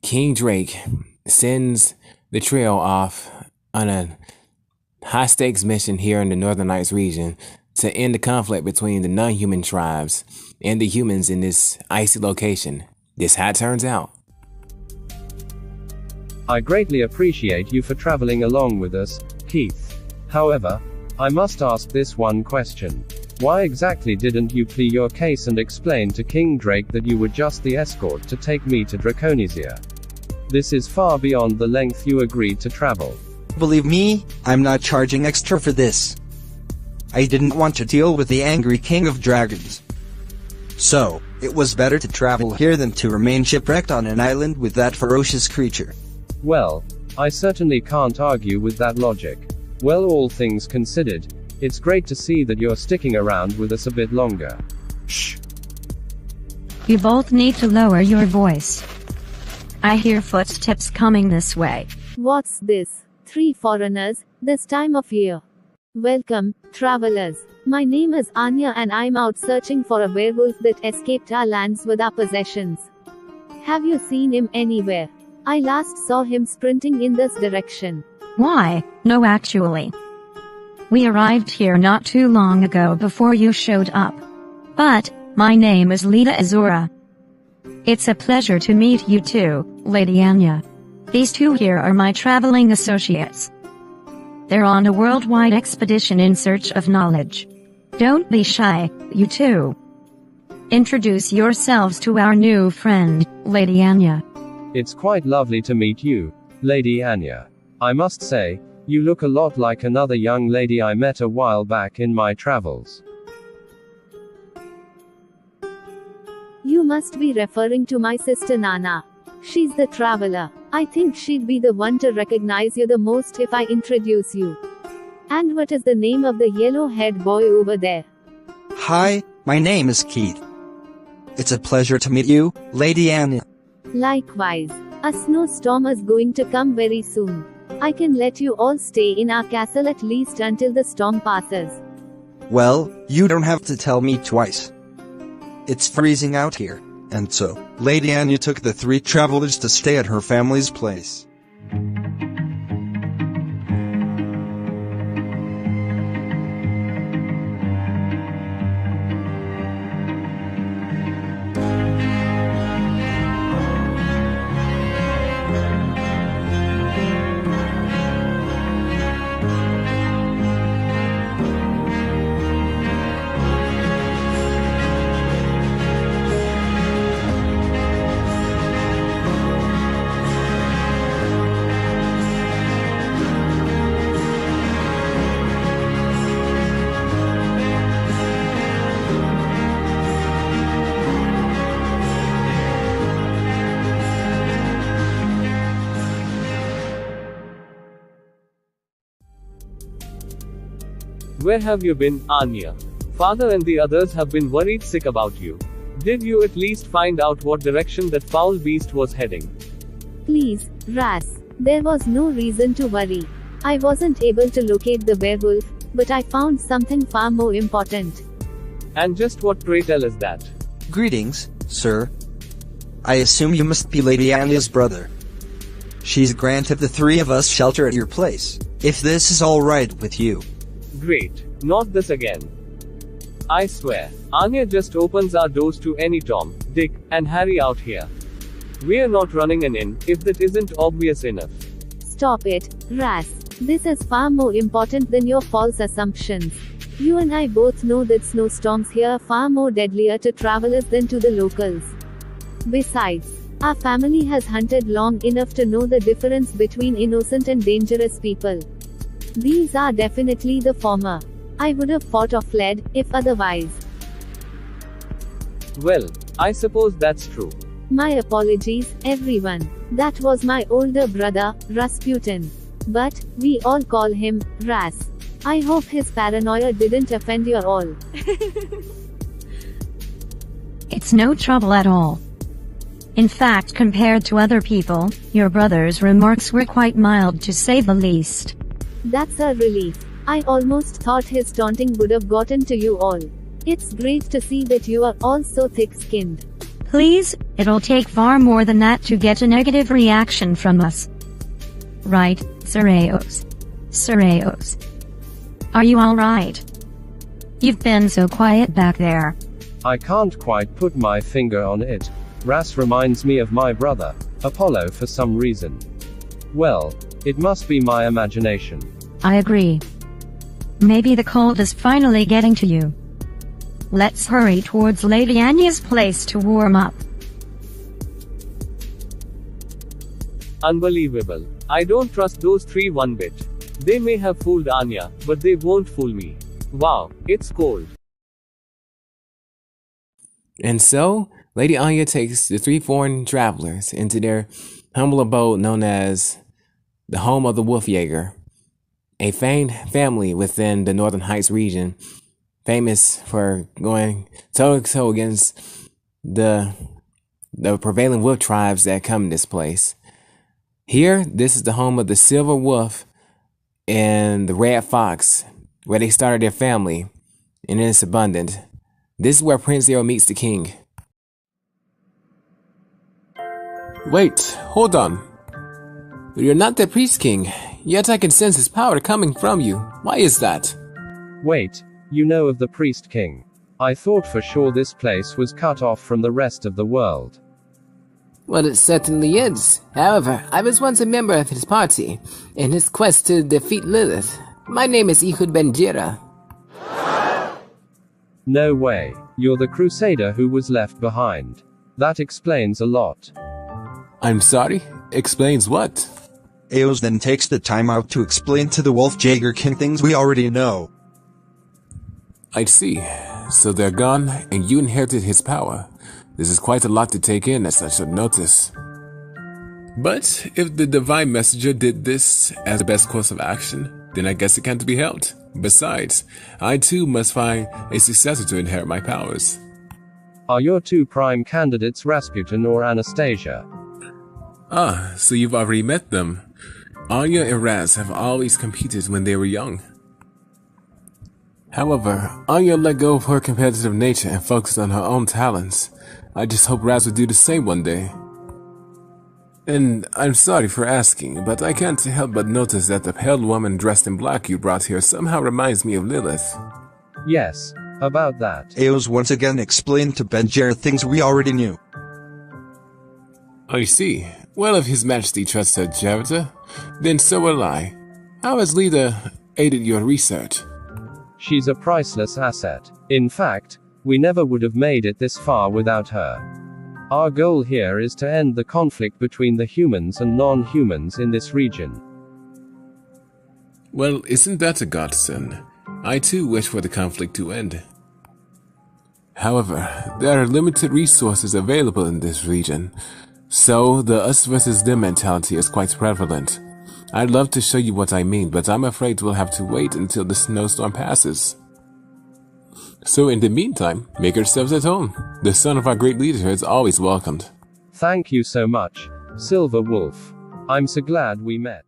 King Drake sends the trio off on a high-stakes mission here in the Northern Lights region to end the conflict between the non-human tribes and the humans in this icy location. This how it turns out. I greatly appreciate you for traveling along with us, Keith. However, I must ask this one question. Why exactly didn't you plead your case and explain to King Drake that you were just the escort to take me to Drakonisia? This is far beyond the length you agreed to travel. Believe me, I'm not charging extra for this. I didn't want to deal with the angry king of dragons. So, it was better to travel here than to remain shipwrecked on an island with that ferocious creature. Well, I certainly can't argue with that logic. Well, all things considered, it's great to see that you're sticking around with us a bit longer. Shh. You both need to lower your voice. I hear footsteps coming this way. What's this? 3 foreigners, this time of year. Welcome, travelers. My name is Anya and I'm out searching for a werewolf that escaped our lands with our possessions. Have you seen him anywhere? I last saw him sprinting in this direction. Why, no actually. We arrived here not too long ago before you showed up. But, my name is Leda Azora. It's a pleasure to meet you too, Lady Anya. These two here are my traveling associates. They're on a worldwide expedition in search of knowledge. Don't be shy, you two. Introduce yourselves to our new friend, Lady Anya. It's quite lovely to meet you, Lady Anya. I must say, you look a lot like another young lady I met a while back in my travels. You must be referring to my sister Nana. She's the traveler. I think she'd be the one to recognize you the most if I introduce you. And what is the name of the yellow-haired boy over there? Hi, my name is Keith. It's a pleasure to meet you, Lady Anya. Likewise. A snowstorm is going to come very soon. I can let you all stay in our castle at least until the storm passes. Well, you don't have to tell me twice. It's freezing out here, and so, Lady Anya took the 3 travelers to stay at her family's place. Where have you been, Anya? Father and the others have been worried sick about you. Did you at least find out what direction that foul beast was heading? Please, Ras. There was no reason to worry. I wasn't able to locate the werewolf, but I found something far more important. And just what, pray tell, is that? Greetings, sir. I assume you must be Lady Anya's brother. She's granted the 3 of us shelter at your place, if this is alright with you. Great. Not this again. I swear, Anya just opens our doors to any Tom, Dick, and Harry out here. We're not running an inn, if that isn't obvious enough. Stop it, Ras. This is far more important than your false assumptions. You and I both know that snowstorms here are far more deadlier to travelers than to the locals. Besides, our family has hunted long enough to know the difference between innocent and dangerous people. These are definitely the former. I would have fought or fled, if otherwise. Well, I suppose that's true. My apologies, everyone. That was my older brother, Rasputin. But, we all call him, Ras. I hope his paranoia didn't offend you all. It's no trouble at all. In fact, compared to other people, your brother's remarks were quite mild to say the least. That's a relief. I almost thought his taunting would have gotten to you all. It's great to see that you are all so thick-skinned. Please, it'll take far more than that to get a negative reaction from us. Right, Sir Eios. Sir Eios. Are you alright? You've been so quiet back there. I can't quite put my finger on it. Ras reminds me of my brother, Apollo, for some reason. Well, it must be my imagination. I agree. Maybe the cold is finally getting to you. Let's hurry towards Lady Anya's place to warm up. Unbelievable. I don't trust those three one bit. They may have fooled Anya, but they won't fool me. Wow, it's cold. And so, Lady Anya takes the three foreign travelers into their humble abode known as the home of the Wolf Jaeger, a famed family within the Northern Heights region, famous for going toe-to-toe against the prevailing wolf tribes that come to this place. Here, this is the home of the Silver Wolf and the Red Fox, where they started their family, and it's abundant. This is where Prince Eios meets the king. Wait, hold on. You're not the priest king, yet I can sense his power coming from you. Why is that? Wait, you know of the priest king? I thought for sure this place was cut off from the rest of the world. Well, it certainly is. However, I was once a member of his party in his quest to defeat Lilith. My name is Ehud Ben-Jira. No way. You're the crusader who was left behind. That explains a lot. I'm sorry? Explains what? Eios then takes the time out to explain to the Wolf Jaeger King things we already know. I see. So they're gone, and you inherited his power. This is quite a lot to take in at such a notice. But if the divine messenger did this as the best course of action, then I guess it can't be helped. Besides, I too must find a successor to inherit my powers. Are your two prime candidates Rasputin or Anastasia? Ah, so you've already met them. Anya and Raz have always competed when they were young. However, Anya let go of her competitive nature and focused on her own talents. I just hope Raz would do the same one day. And I'm sorry for asking, but I can't help but notice that the pale woman dressed in black you brought here somehow reminds me of Lilith. Yes, about that. Eios once again explained to Ben-Jira things we already knew. I see. Well, if His Majesty trusts her Javita, then so will I. How has Leda aided your research? She's a priceless asset. In fact, we never would have made it this far without her. Our goal here is to end the conflict between the humans and non-humans in this region. Well, isn't that a godsend? I too wish for the conflict to end. However, there are limited resources available in this region, so the us versus them mentality is quite prevalent. I'd love to show you what I mean, but I'm afraid we'll have to wait until the snowstorm passes. So in the meantime, make yourselves at home. The son of our great leader is always welcomed. Thank you so much, Silver Wolf. I'm so glad we met.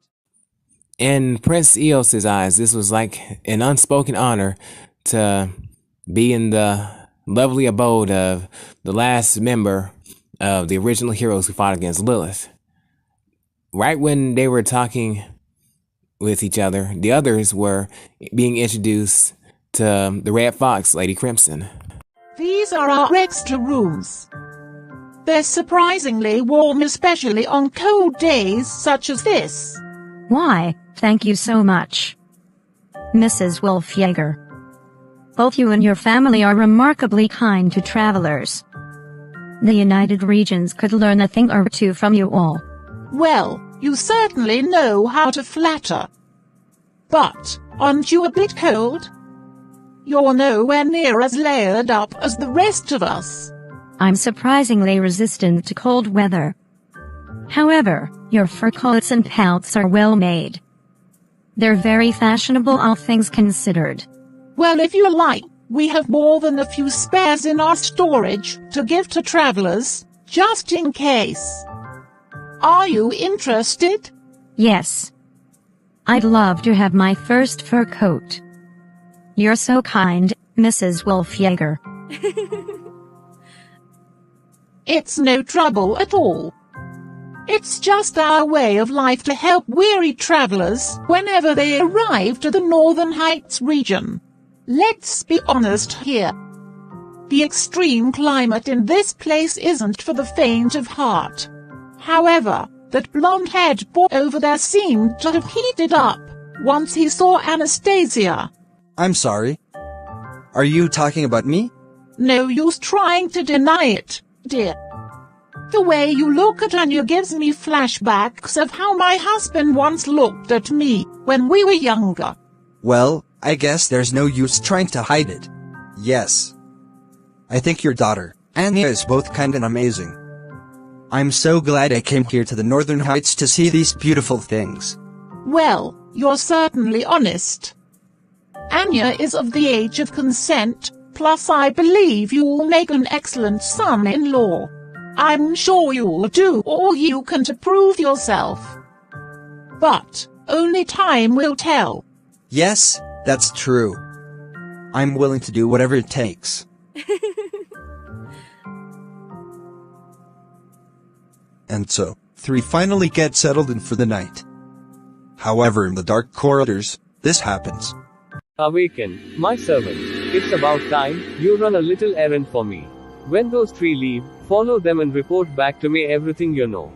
In Prince Eios' eyes, this was like an unspoken honor to be in the lovely abode of the last member of the original heroes who fought against Lilith. Right when they were talking with each other, the others were being introduced to the Red Fox, Lady Crimson. These are our extra rooms. They're surprisingly warm, especially on cold days such as this. Why, thank you so much, Mrs. Wolf Jaeger. Both you and your family are remarkably kind to travelers. The United Regions could learn a thing or two from you all. Well, you certainly know how to flatter. But, aren't you a bit cold? You're nowhere near as layered up as the rest of us. I'm surprisingly resistant to cold weather. However, your fur coats and pelts are well made. They're very fashionable, all things considered. Well, if you like, we have more than a few spares in our storage to give to travelers, just in case. Are you interested? Yes. I'd love to have my first fur coat. — You're so kind, Mrs. Wolf Jaeger. It's no trouble at all. It's just our way of life to help weary travelers whenever they arrive to the Northern Heights region. Let's be honest here. The extreme climate in this place isn't for the faint of heart. However, that blonde-haired boy over there seemed to have heated up once he saw Anastasia. I'm sorry. Are you talking about me? No use trying to deny it, dear. The way you look at Anya gives me flashbacks of how my husband once looked at me when we were younger. Well, I guess there's no use trying to hide it. Yes. I think your daughter, Anya, is both kind and amazing. I'm so glad I came here to the Northern Heights to see these beautiful things. Well, you're certainly honest. Anya is of the age of consent, plus I believe you'll make an excellent son-in-law. I'm sure you'll do all you can to prove yourself. But only time will tell. Yes, that's true. I'm willing to do whatever it takes. And so, 3 finally get settled in for the night. However, in the dark corridors, this happens. Awaken, my servant. It's about time you run a little errand for me. When those 3 leave, follow them and report back to me everything you know.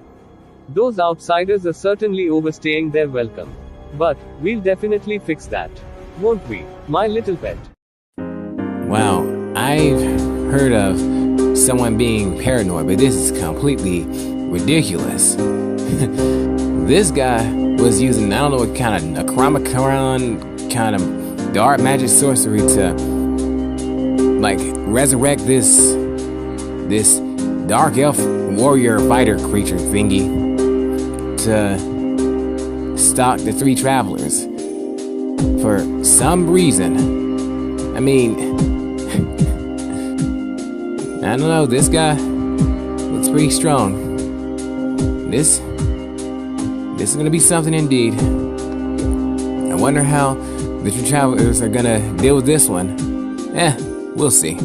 Those outsiders are certainly overstaying their welcome. But we'll definitely fix that, won't we, my little pet? Wow, I've heard of someone being paranoid, but this is completely ridiculous. This guy was using, I don't know what kind of Necronomicon kind of dark magic sorcery to like resurrect this dark elf warrior fighter creature thingy to stalk the 3 travelers for some reason. I mean, I don't know, this guy looks pretty strong. This is gonna be something indeed. I wonder how the 3 travelers are gonna deal with this one. We'll see.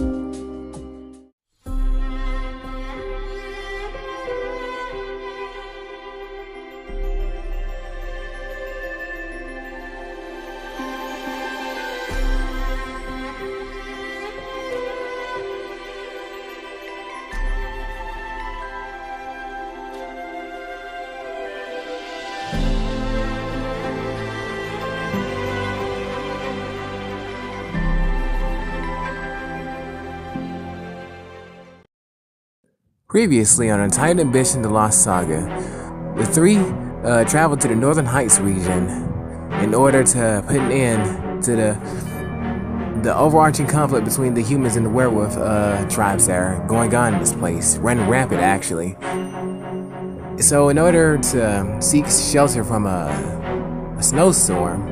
Previously on Untitled Ambition: The Lost Saga, the 3 traveled to the Northern Heights region in order to put an end to the overarching conflict between the humans and the werewolf tribes that are going on in this place, running rampant actually. So in order to seek shelter from a snowstorm,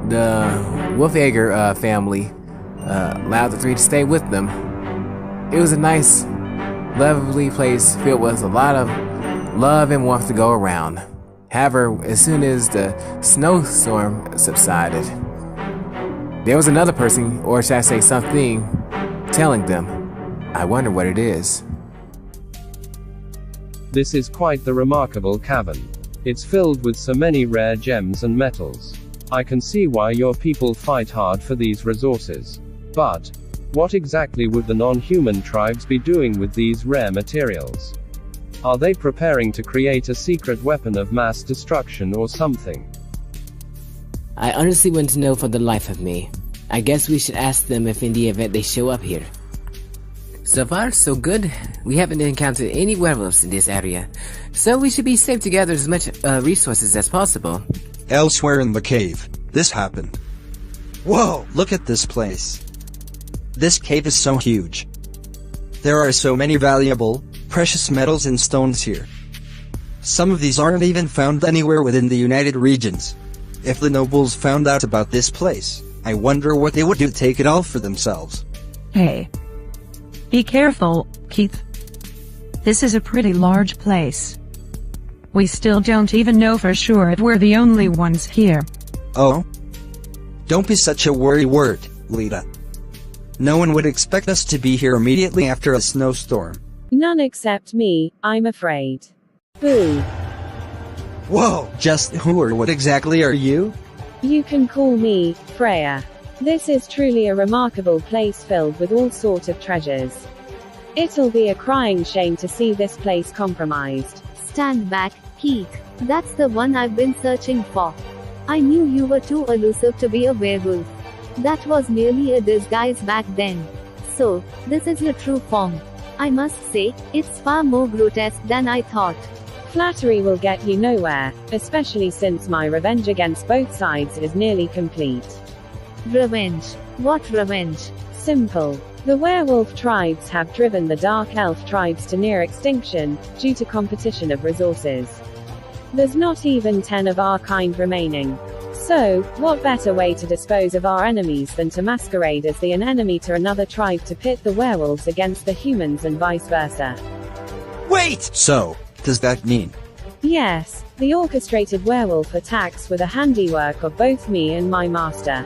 the Wolfjager family allowed the 3 to stay with them. It was a nice, lovely place filled with a lot of love and warmth to go around. However, as soon as the snowstorm subsided, there was another person, or should I say something, telling them, I wonder what it is. This is quite the remarkable cavern. It's filled with so many rare gems and metals. I can see why your people fight hard for these resources. But what exactly would the non-human tribes be doing with these rare materials? Are they preparing to create a secret weapon of mass destruction or something? I honestly want to know for the life of me. I guess we should ask them if in the event they show up here. So far, so good. We haven't encountered any werewolves in this area, so we should be safe to gather as much resources as possible. Elsewhere in the cave, this happened. Whoa, look at this place. This cave is so huge. There are so many valuable, precious metals and stones here. Some of these aren't even found anywhere within the United Regions. If the nobles found out about this place, I wonder what they would do to take it all for themselves. Hey. Be careful, Keith. This is a pretty large place. We still don't even know for sure if we're the only ones here. Oh? Don't be such a worrywart, Leda. No one would expect us to be here immediately after a snowstorm. None except me, I'm afraid. Boo. Whoa! Just who or what exactly are you? You can call me Freya. This is truly a remarkable place filled with all sorts of treasures. It'll be a crying shame to see this place compromised. Stand back, Keith. That's the one I've been searching for. I knew you were too elusive to be a werewolf. That was merely a disguise back then. So, this is your true form. I must say, it's far more grotesque than I thought. Flattery will get you nowhere, especially since my revenge against both sides is nearly complete. Revenge? What revenge? Simple. The werewolf tribes have driven the dark elf tribes to near extinction, due to competition of resources. There's not even 10 of our kind remaining. So, what better way to dispose of our enemies than to masquerade as an enemy to another tribe to pit the werewolves against the humans and vice versa? Wait! So, does that mean? Yes, the orchestrated werewolf attacks were the handiwork of both me and my master.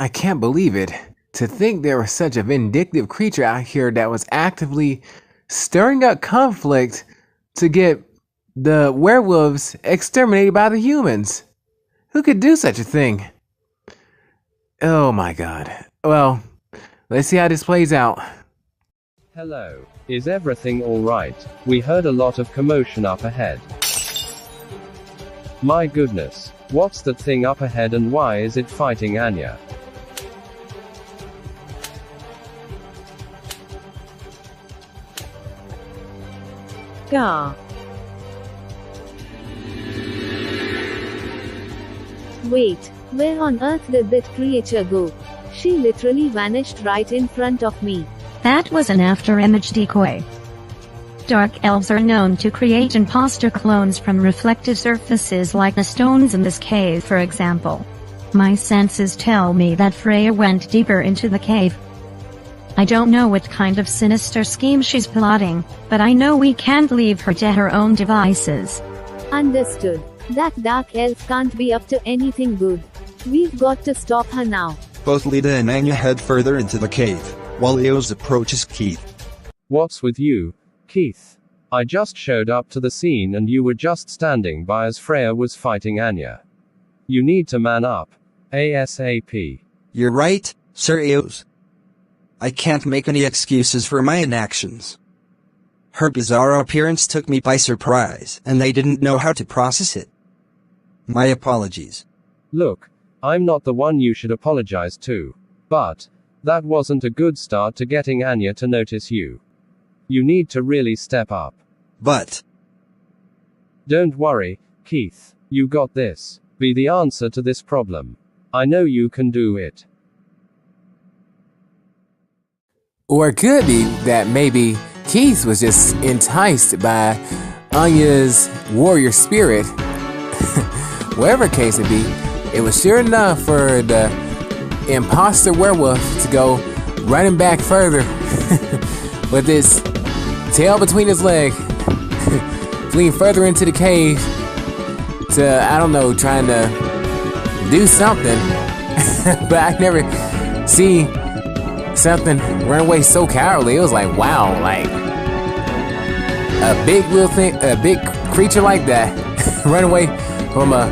I can't believe it. To think there was such a vindictive creature out here that was actively stirring up conflict to get the werewolves exterminated by the humans. Who could do such a thing? Oh my god. Well, let's see how this plays out. Hello. Is everything alright? We heard a lot of commotion up ahead. My goodness. What's that thing up ahead and why is it fighting Anya? Gah. Wait, where on earth did that creature go? She literally vanished right in front of me. That was an after-image decoy. Dark elves are known to create imposter clones from reflective surfaces like the stones in this cave, for example. My senses tell me that Freya went deeper into the cave. I don't know what kind of sinister scheme she's plotting, but I know we can't leave her to her own devices. Understood. That dark elf can't be up to anything good. We've got to stop her now. Both Leda and Anya head further into the cave, while Eios approaches Keith. What's with you, Keith? I just showed up to the scene and you were just standing by as Freya was fighting Anya. You need to man up. ASAP. You're right, Sir Eios. I can't make any excuses for my inactions. Her bizarre appearance took me by surprise, and I didn't know how to process it. My apologies. Look, I'm not the one you should apologize to. But, that wasn't a good start to getting Anya to notice you. You need to really step up. But... Don't worry, Keith. You got this. Be the answer to this problem. I know you can do it. Or it could be that maybe Keith was just enticed by Anya's warrior spirit. Whatever the case it be, it was sure enough for the imposter werewolf to go running back further with his tail between his legs, fleeing further into the cave to, I don't know, trying to do something. But I never see something run away so cowardly. It was like, wow, like a big little thing, a big creature like that run away from a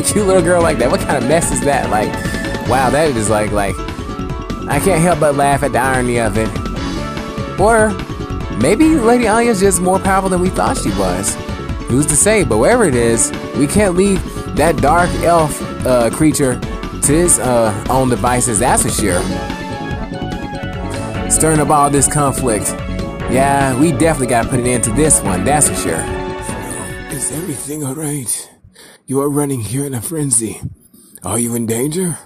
cute little girl like that. What kind of mess is that? Like, wow, that is like I can't help but laugh at the irony of it. Or maybe Lady Anya's just more powerful than we thought she was. Who's to say? But wherever it is, we can't leave that dark elf creature to his own devices, that's for sure. Stirring up all this conflict. Yeah, we definitely gotta put an end to this one, that's for sure. Is everything alright? You are running here in a frenzy. Are you in danger?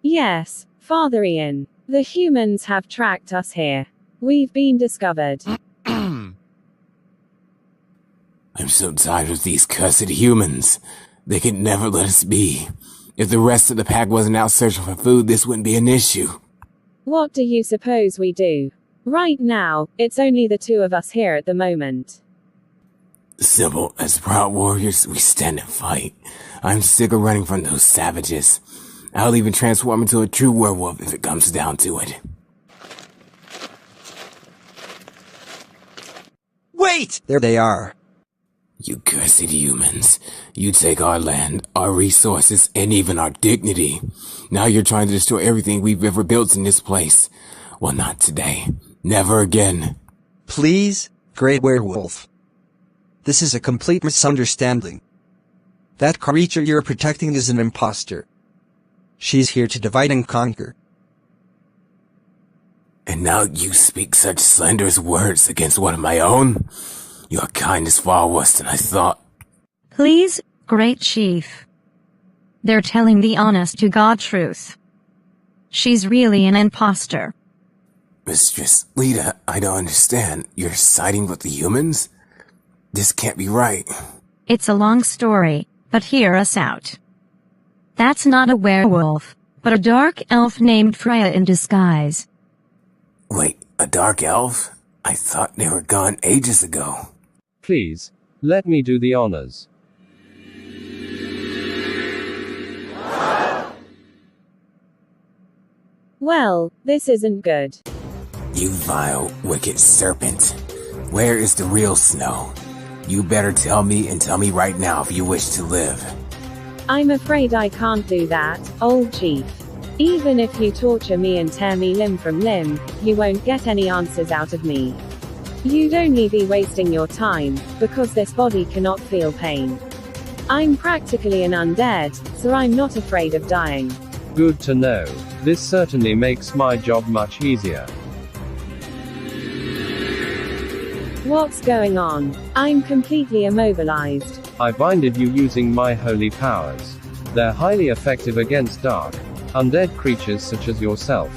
Yes, Father Ian. The humans have tracked us here. We've been discovered. I'm so tired of these cursed humans. They could never let us be. If the rest of the pack wasn't out searching for food, this wouldn't be an issue. What do you suppose we do? Right now, it's only the two of us here at the moment. Simple, as proud warriors, we stand and fight. I'm sick of running from those savages. I'll even transform into a true werewolf if it comes down to it. Wait! There they are. You cursed humans. You take our land, our resources, and even our dignity. Now you're trying to destroy everything we've ever built in this place. Well, not today. Never again. Please, Great Werewolf. This is a complete misunderstanding. That creature you're protecting is an imposter. She's here to divide and conquer. And now you speak such slanderous words against one of my own? Your kind is far worse than I thought. Please, Great Chief. They're telling the honest-to-God truth. She's really an imposter. Mistress Leda, I don't understand. You're siding with the humans? This can't be right. It's a long story, but hear us out. That's not a werewolf, but a dark elf named Freya in disguise. Wait, a dark elf? I thought they were gone ages ago. Please, let me do the honors. Well, this isn't good. You vile, wicked serpent. Where is the real Snow? You better tell me, and tell me right now if you wish to live. I'm afraid I can't do that, old chief. Even if you torture me and tear me limb from limb, you won't get any answers out of me. You'd only be wasting your time, because this body cannot feel pain. I'm practically an undead, so I'm not afraid of dying. Good to know. This certainly makes my job much easier. What's going on? I'm completely immobilized. I binded you using my holy powers. They're highly effective against dark, undead creatures such as yourself.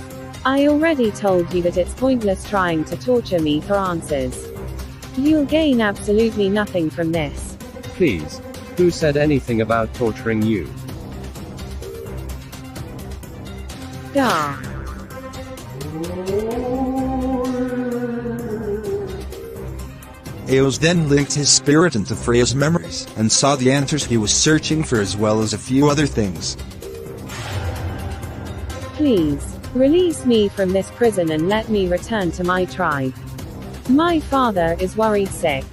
I already told you that it's pointless trying to torture me for answers. You'll gain absolutely nothing from this. Please. Who said anything about torturing you? Gah. Eios then linked his spirit into Freya's memories, and saw the answers he was searching for as well as a few other things. Please, release me from this prison and let me return to my tribe. My father is worried sick.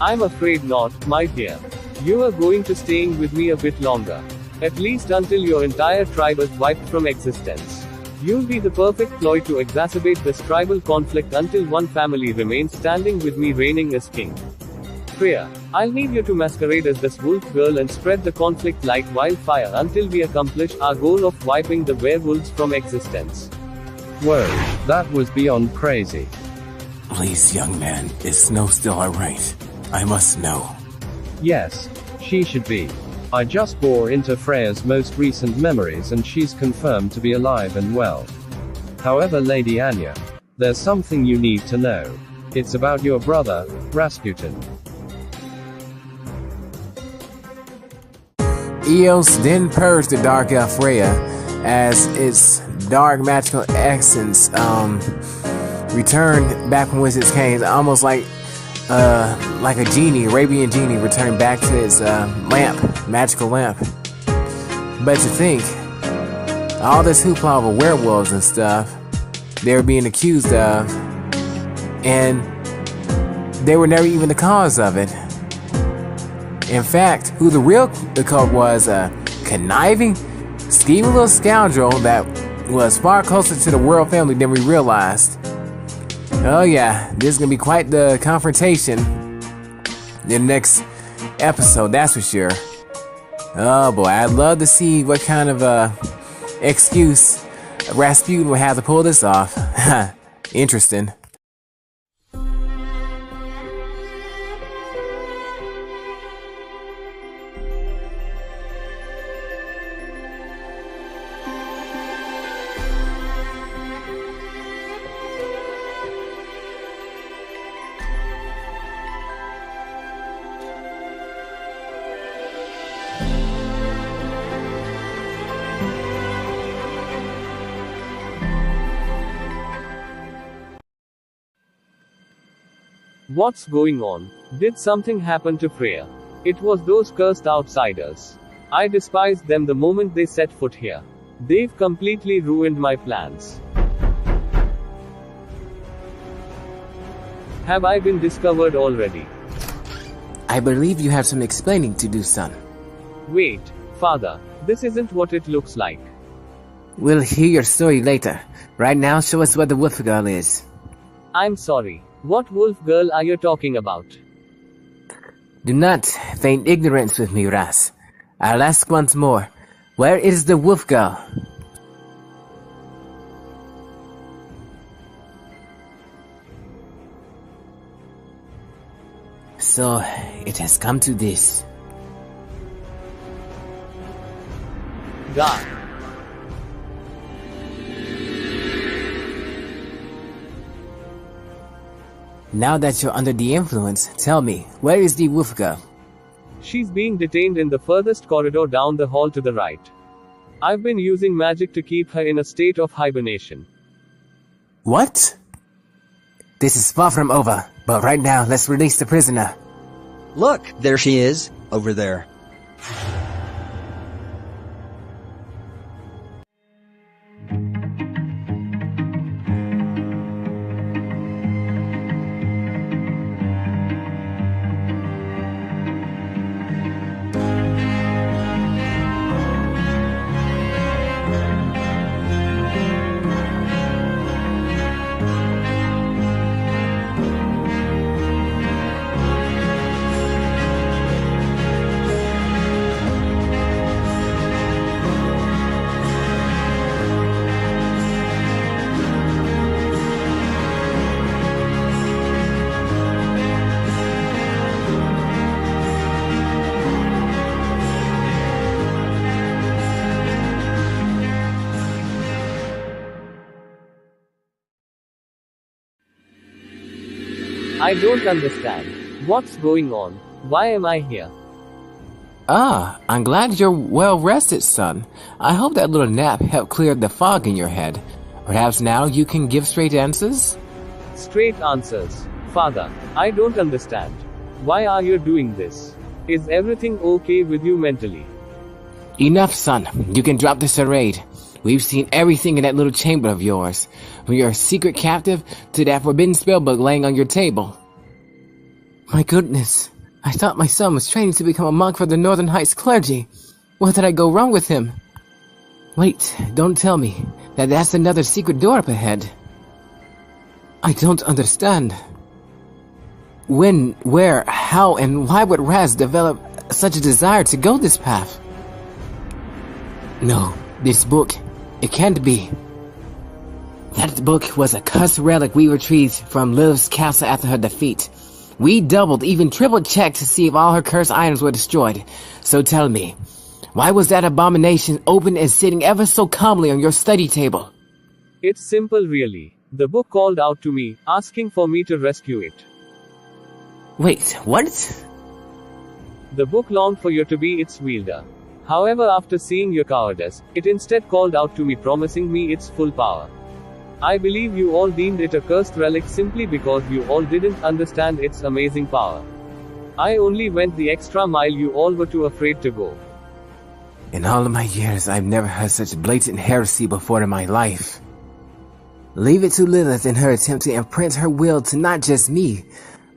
I'm afraid not, my dear. You are going to staying with me a bit longer. At least until your entire tribe is wiped from existence. You'll be the perfect ploy to exacerbate this tribal conflict until one family remains standing with me reigning as king. Freya, I'll need you to masquerade as this wolf girl and spread the conflict like wildfire until we accomplish our goal of wiping the werewolves from existence. Whoa, that was beyond crazy. Please, young man, is Snow still alright? I must know. Yes, she should be. I just bore into Freya's most recent memories and she's confirmed to be alive and well. However, Lady Anya, there's something you need to know. It's about your brother, Rasputin. Eios then purged the dark elf Freya as its dark magical essence returned back from whence it came, almost like a genie, Arabian genie, returned back to its magical lamp. But to think, all this hoopla over werewolves and stuff they were being accused of, and they were never even the cause of it. In fact, who the real cult was, a conniving, scheming little scoundrel that was far closer to the royal family than we realized. Oh yeah, this is gonna be quite the confrontation in the next episode, that's for sure. Oh boy, I'd love to see what kind of excuse Rasputin will have to pull this off. Interesting. What's going on? Did something happen to Freya? It was those cursed outsiders. I despised them the moment they set foot here. They've completely ruined my plans. Have I been discovered already? I believe you have some explaining to do, son. Wait, father, this isn't what it looks like. We'll hear your story later. Right now, show us what the wolf girl is. I'm sorry. What wolf girl are you talking about? Do not feign ignorance with me, Ras. I'll ask once more. Where is the wolf girl? So, it has come to this. God. Now that you're under the influence, tell me, where is the wolf girl? She's being detained in the furthest corridor down the hall to the right. I've been using magic to keep her in a state of hibernation. What? This is far from over, but right now, let's release the prisoner. Look, there she is, over there. I don't understand. What's going on? Why am I here? Ah, I'm glad you're well rested, son. I hope that little nap helped clear the fog in your head. Perhaps now you can give straight answers? Straight answers. Father, I don't understand. Why are you doing this? Is everything okay with you mentally? Enough, son. You can drop the charade. We've seen everything in that little chamber of yours. From your secret captive to that forbidden spellbook laying on your table. My goodness. I thought my son was training to become a monk for the Northern Heights clergy. What did I go wrong with him? Wait, don't tell me that that's another secret door up ahead. I don't understand. When, where, how, and why would Raz develop such a desire to go this path? No, this book, it can't be. That book was a cursed relic we retrieved from Lilith's castle after her defeat. We doubled, even triple checked to see if all her cursed items were destroyed. So tell me, why was that abomination open and sitting ever so calmly on your study table? It's simple really. The book called out to me, asking for me to rescue it. Wait, what? The book longed for you to be its wielder. However, after seeing your cowardice, it instead called out to me, promising me its full power. I believe you all deemed it a cursed relic simply because you all didn't understand its amazing power. I only went the extra mile you all were too afraid to go. In all of my years, I've never heard such blatant heresy before in my life. Leave it to Lilith in her attempt to imprint her will to not just me,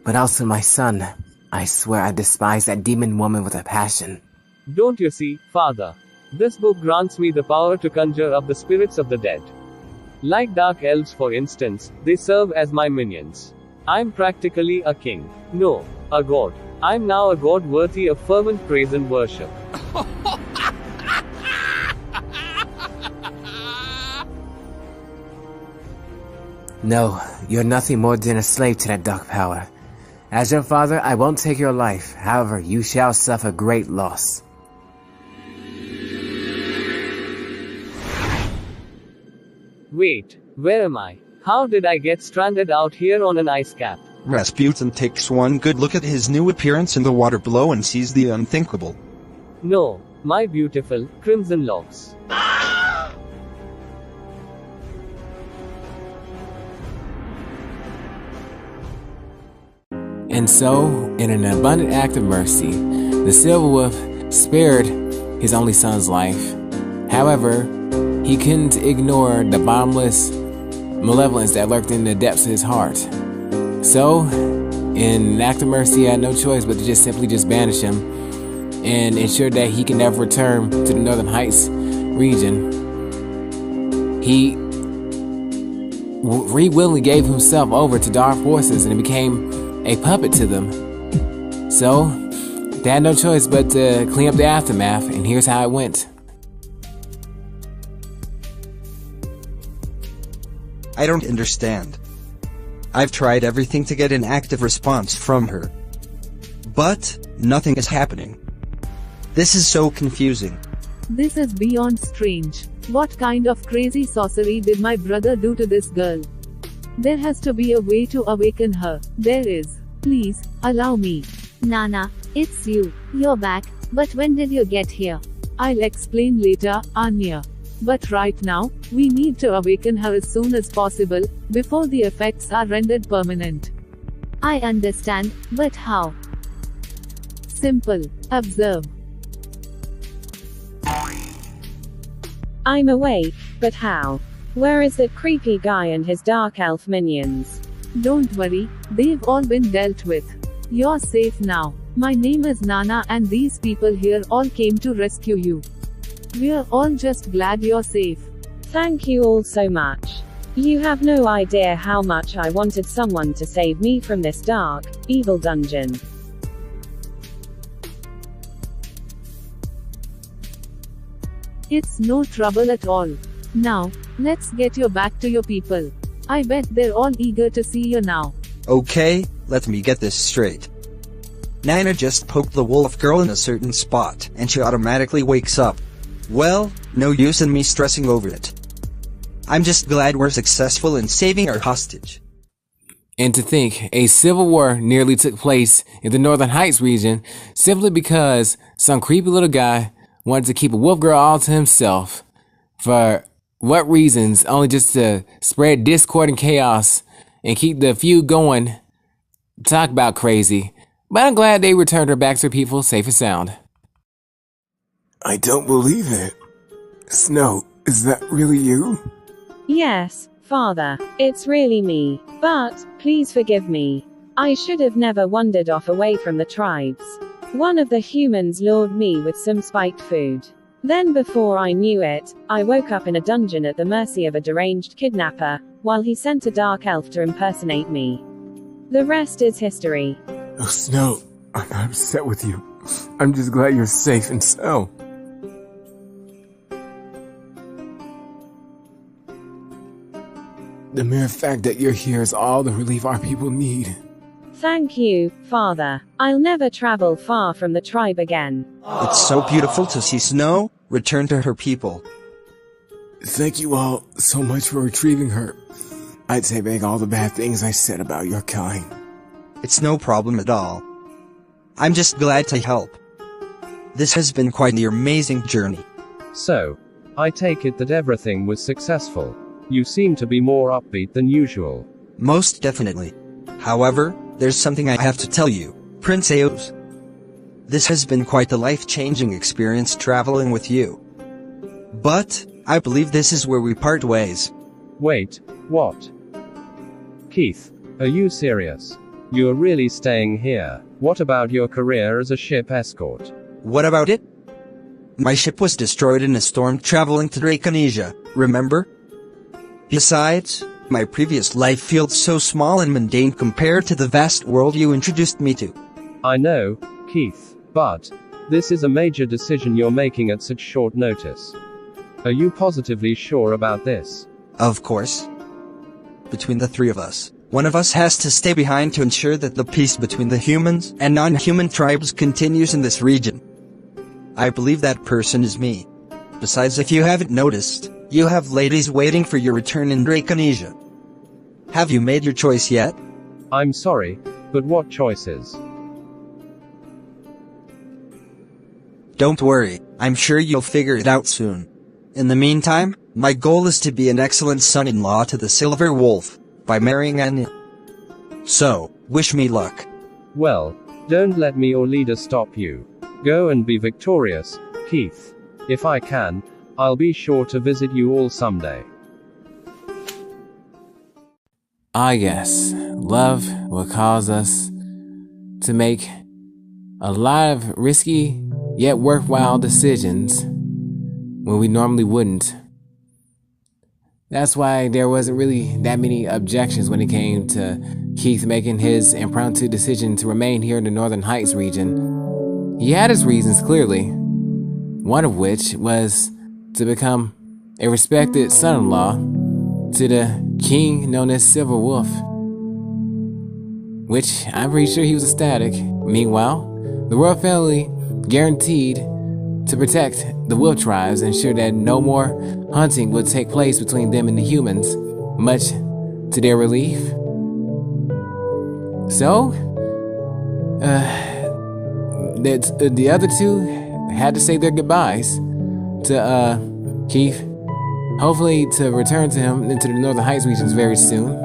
but also my son. I swear I despise that demon woman with a passion. Don't you see, Father? This book grants me the power to conjure up the spirits of the dead. Like dark elves, for instance, they serve as my minions. I'm practically a king. No, a god. I'm now a god worthy of fervent praise and worship. No, you're nothing more than a slave to that dark power. As your father, I won't take your life. However, you shall suffer great loss. Wait, where am I? How did I get stranded out here on an ice cap? Rasputin takes one good look at his new appearance in the water below and sees the unthinkable. No, my beautiful, crimson locks. And so, in an abundant act of mercy, the Silver Wolf spared his only son's life. However, he couldn't ignore the bottomless malevolence that lurked in the depths of his heart. So, in an act of mercy, he had no choice but to simply banish him and ensure that he can never return to the Northern Heights region. He willingly gave himself over to dark forces and became a puppet to them. So, they had no choice but to clean up the aftermath, and here's how it went. I don't understand. I've tried everything to get an active response from her. But, nothing is happening. This is so confusing. This is beyond strange. What kind of crazy sorcery did my brother do to this girl? There has to be a way to awaken her. There is. Please, allow me. Nana, it's you. You're back, but when did you get here? I'll explain later, Anya. But right now, we need to awaken her as soon as possible, before the effects are rendered permanent. I understand, but how? Simple. Observe. I'm awake, but how? Where is that creepy guy and his dark elf minions? Don't worry, they've all been dealt with. You're safe now. My name is Nana and these people here all came to rescue you. We're all just glad you're safe. Thank you all so much. You have no idea how much I wanted someone to save me from this dark, evil dungeon. It's no trouble at all. Now, let's get you back to your people. I bet they're all eager to see you now. Okay, let me get this straight. Nana just poked the wolf girl in a certain spot, and she automatically wakes up. Well, no use in me stressing over it. I'm just glad we're successful in saving our hostage. And to think, a civil war nearly took place in the Northern Heights region simply because some creepy little guy wanted to keep a wolf girl all to himself. For what reasons? Only just to spread discord and chaos and keep the feud going. Talk about crazy. But I'm glad they returned her back to her people safe and sound. I don't believe it. Snow, is that really you? Yes, Father, it's really me. But, please forgive me. I should have never wandered off away from the tribes. One of the humans lured me with some spiked food. Then before I knew it, I woke up in a dungeon at the mercy of a deranged kidnapper, while he sent a dark elf to impersonate me. The rest is history. Oh, Snow, I'm not upset with you. I'm just glad you're safe and sound. The mere fact that you're here is all the relief our people need. Thank you, Father. I'll never travel far from the tribe again. It's so beautiful to see Snow return to her people. Thank you all so much for retrieving her. I'd take back all the bad things I said about your kind. It's no problem at all. I'm just glad to help. This has been quite the amazing journey. So, I take it that everything was successful. You seem to be more upbeat than usual. Most definitely. However, there's something I have to tell you, Prince Eios. This has been quite the life-changing experience traveling with you. But, I believe this is where we part ways. Wait, what? Keith, are you serious? You're really staying here? What about your career as a ship escort? What about it? My ship was destroyed in a storm traveling to Drakonisia, remember? Besides, my previous life feels so small and mundane compared to the vast world you introduced me to. I know, Keith, but this is a major decision you're making at such short notice. Are you positively sure about this? Of course. between the three of us, one of us has to stay behind to ensure that the peace between the humans and non-human tribes continues in this region. I believe that person is me. Besides, if you haven't noticed, you have ladies waiting for your return in Drakonisia. Have you made your choice yet? I'm sorry, but what choices? Don't worry, I'm sure you'll figure it out soon. In the meantime, my goal is to be an excellent son-in-law to the Silver Wolf, by marrying Anya. So, wish me luck. Well, don't let me or Leda stop you. Go and be victorious, Keith. If I can, I'll be sure to visit you all someday. Ah yes, love will cause us to make a lot of risky yet worthwhile decisions when we normally wouldn't. That's why there wasn't really that many objections when it came to Keith making his impromptu decision to remain here in the Northern Heights region. He had his reasons, clearly, one of which was to become a respected son-in-law to the king known as Silver Wolf, which I'm pretty sure he was ecstatic. Meanwhile, the royal family guaranteed to protect the wolf tribes and ensure that no more hunting would take place between them and the humans, much to their relief. So, the other two had to say their goodbyes to Keith, hopefully to return to him into the Northern Heights regions very soon.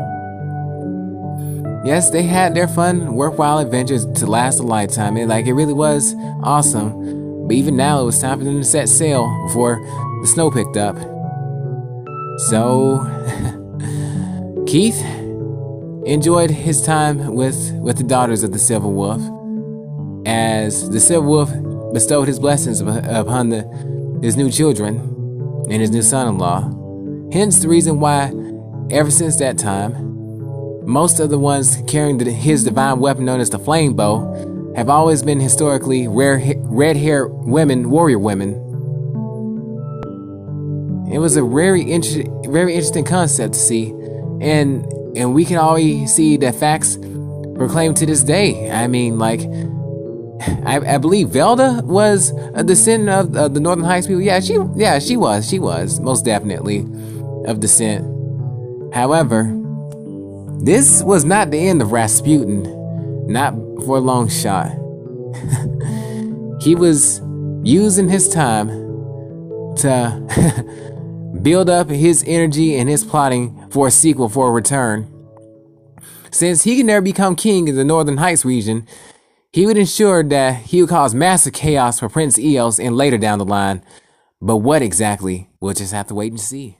Yes, they had their fun, worthwhile adventures to last a lifetime. It really was awesome. But even now, it was time for them to set sail before the snow picked up. So, Keith enjoyed his time with the daughters of the Silver Wolf, as the Silver Wolf bestowed his blessings upon his new children and his new son-in-law. Hence the reason why, ever since that time, most of the ones carrying his divine weapon known as the flame bow have always been historically red-haired women, warrior women. It was a very interesting concept to see, and we can already see the facts proclaimed to this day. I mean, I believe Velda was a descendant of the Northern Heights people. She was most definitely of descent. However, this was not the end of Rasputin, not for a long shot. He was using his time to build up his energy and his plotting for a sequel, for a return. Since he could never become king in the Northern Heights region, he would ensure that he would cause massive chaos for Prince Eios and later down the line. But what exactly, we'll just have to wait and see.